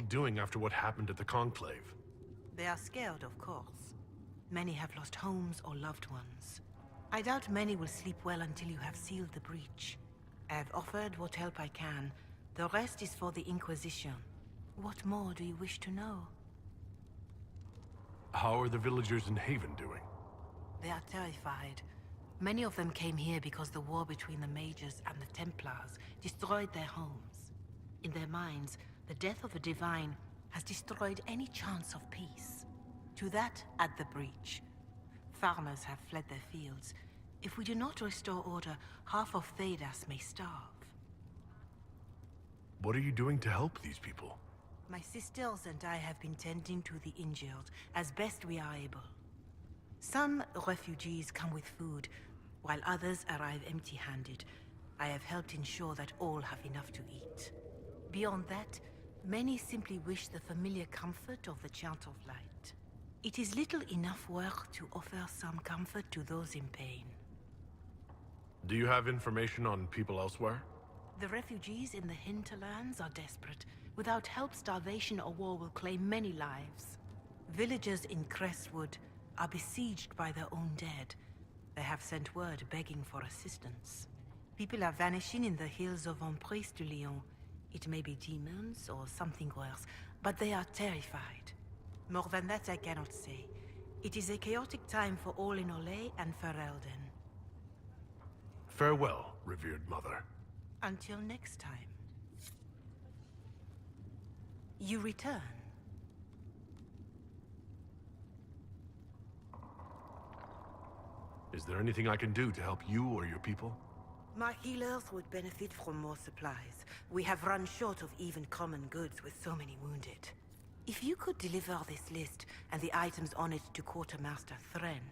Doing after what happened at the Conclave? They are scared, of course. Many have lost homes or loved ones. I doubt many will sleep well until you have sealed the breach. I have offered what help I can. The rest is for the Inquisition. What more do you wish to know? How are the villagers in Haven doing? They are terrified. Many of them came here because the war between the Mages and the Templars destroyed their homes. In their minds, the death of a divine has destroyed any chance of peace. To that, add the breach. Farmers have fled their fields. If we do not restore order, half of Thedas may starve. What are you doing to help these people? My sisters and I have been tending to the injured as best we are able. Some refugees come with food, while others arrive empty-handed. I have helped ensure that all have enough to eat. Beyond that, many simply wish the familiar comfort of the Chant of Light. It is little enough work to offer some comfort to those in pain. Do you have information on people elsewhere? The refugees in the hinterlands are desperate. Without help, starvation or war will claim many lives. Villagers in Crestwood are besieged by their own dead. They have sent word begging for assistance. People are vanishing in the hills of Emprise du Lion. It may be demons or something worse, but they are terrified. More than that I cannot say. It is a chaotic time for all in Olay and Ferelden. Farewell, revered mother. Until next time. You return. Is there anything I can do to help you or your people? My healers would benefit from more supplies. We have run short of even common goods with so many wounded. If you could deliver this list and the items on it to Quartermaster Thren,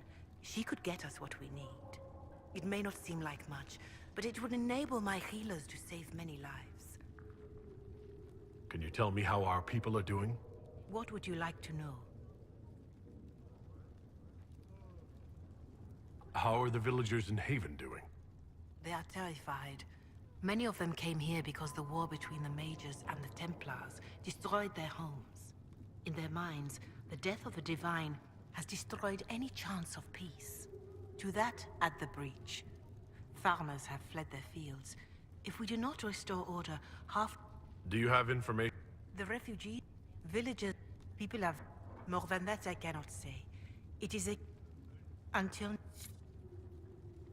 she could get us what we need. It may not seem like much, but it would enable my healers to save many lives. Can you tell me how our people are doing? What would you like to know? How are the villagers in Haven doing? They are terrified. Many of them came here because the war between the Mages and the Templars destroyed their homes. In their minds, the death of a divine has destroyed any chance of peace. To that, add the breach. Farmers have fled their fields. If we do not restore order, half... Do you have information? The refugees, villagers, people have... More than that I cannot say. It is a... Until...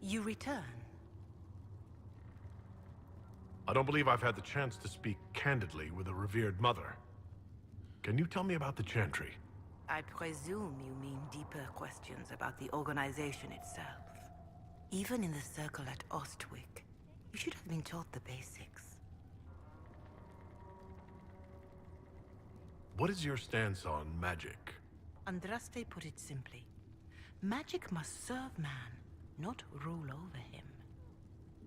You return. I don't believe I've had the chance to speak candidly with a revered mother. Can you tell me about the Chantry? I presume you mean deeper questions about the organization itself. Even in the circle at Ostwick, you should have been taught the basics. What is your stance on magic? Andraste put it simply. Magic must serve man, not rule over him.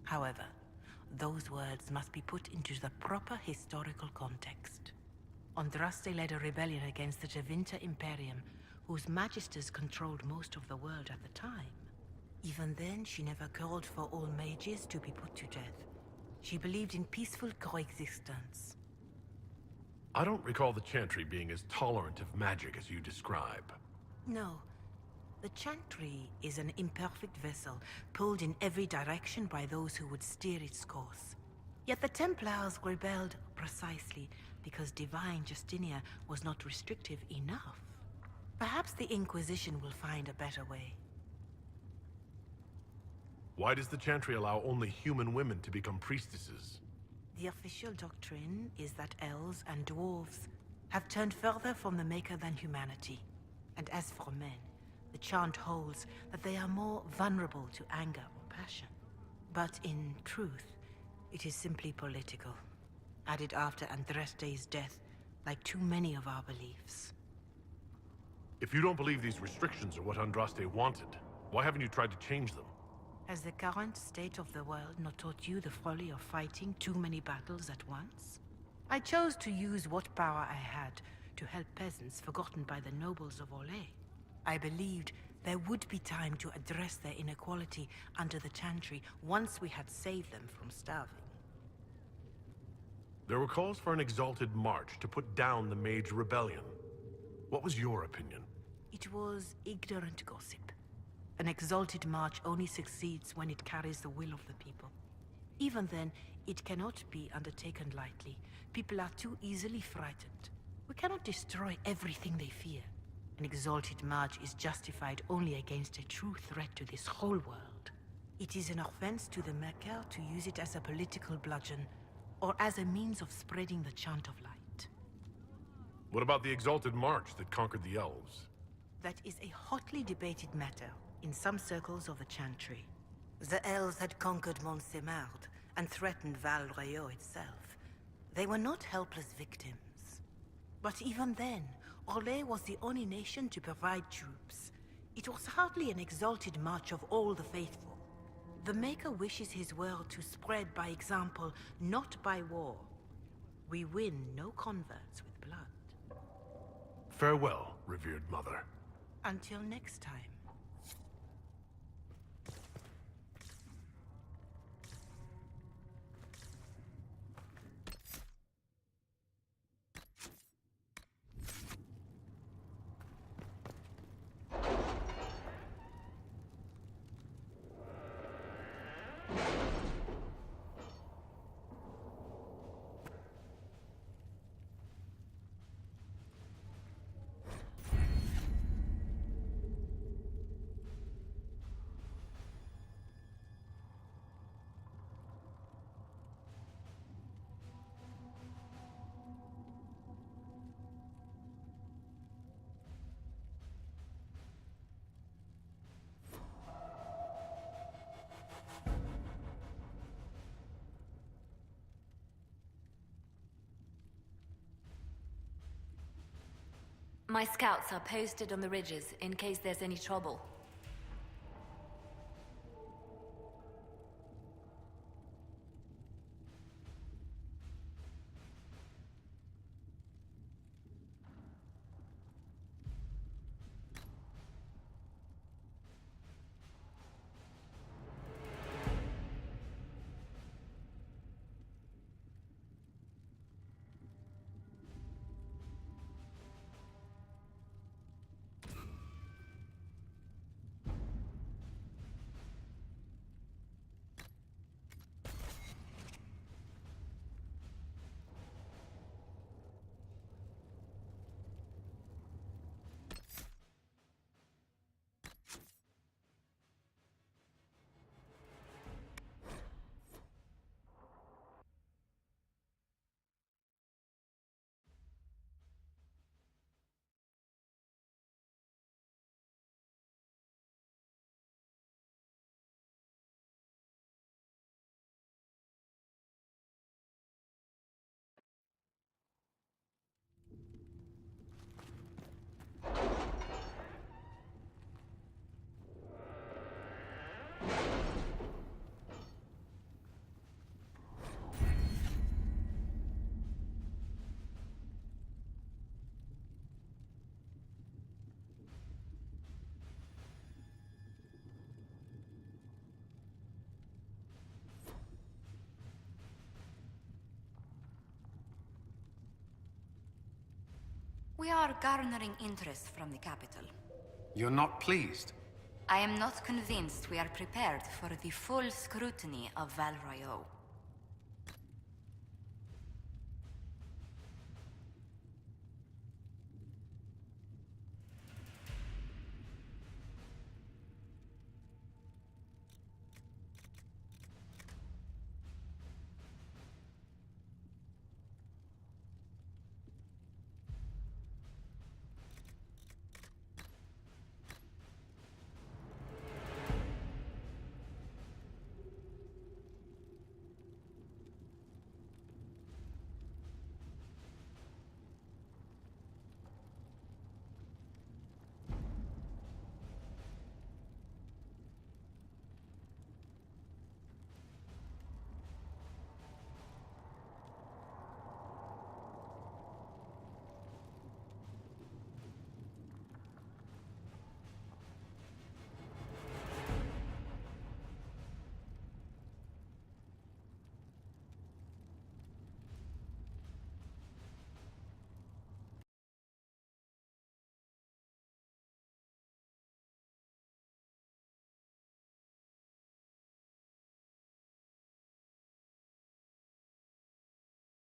However, those words must be put into the proper historical context. Andraste led a rebellion against the Tevinter Imperium, whose magisters controlled most of the world at the time. Even then, she never called for all mages to be put to death. She believed in peaceful coexistence. I don't recall the Chantry being as tolerant of magic as you describe. No. The Chantry is an imperfect vessel, pulled in every direction by those who would steer its course. Yet the Templars rebelled precisely because Divine Justinia was not restrictive enough. Perhaps the Inquisition will find a better way. Why does the Chantry allow only human women to become priestesses? The official doctrine is that elves and dwarves have turned further from the Maker than humanity. And as for men, the chant holds that they are more vulnerable to anger or passion. But in truth, it is simply political. Added after Andraste's death, like too many of our beliefs. If you don't believe these restrictions are what Andraste wanted, why haven't you tried to change them? Has the current state of the world not taught you the folly of fighting too many battles at once? I chose to use what power I had to help peasants forgotten by the nobles of Olay. I believed there would be time to address their inequality under the Chantry once we had saved them from starving. There were calls for an exalted march to put down the Mage Rebellion. What was your opinion? It was ignorant gossip. An exalted march only succeeds when it carries the will of the people. Even then, it cannot be undertaken lightly. People are too easily frightened. We cannot destroy everything they fear. An exalted march is justified only against a true threat to this whole world. It is an offense to the Maker to use it as a political bludgeon, or as a means of spreading the chant of light. What about the exalted march that conquered the elves? That is a hotly debated matter in some circles of the Chantry. The elves had conquered Mont-Semard and threatened Val Royeaux itself. They were not helpless victims. But even then, Orlais was the only nation to provide troops. It was hardly an exalted march of all the faithful. The Maker wishes his world to spread by example, not by war. We win no converts with blood. Farewell, revered mother. Until next time. My scouts are posted on the ridges in case there's any trouble. We are garnering interest from the capital. You're not pleased? I am not convinced we are prepared for the full scrutiny of Val Royeaux.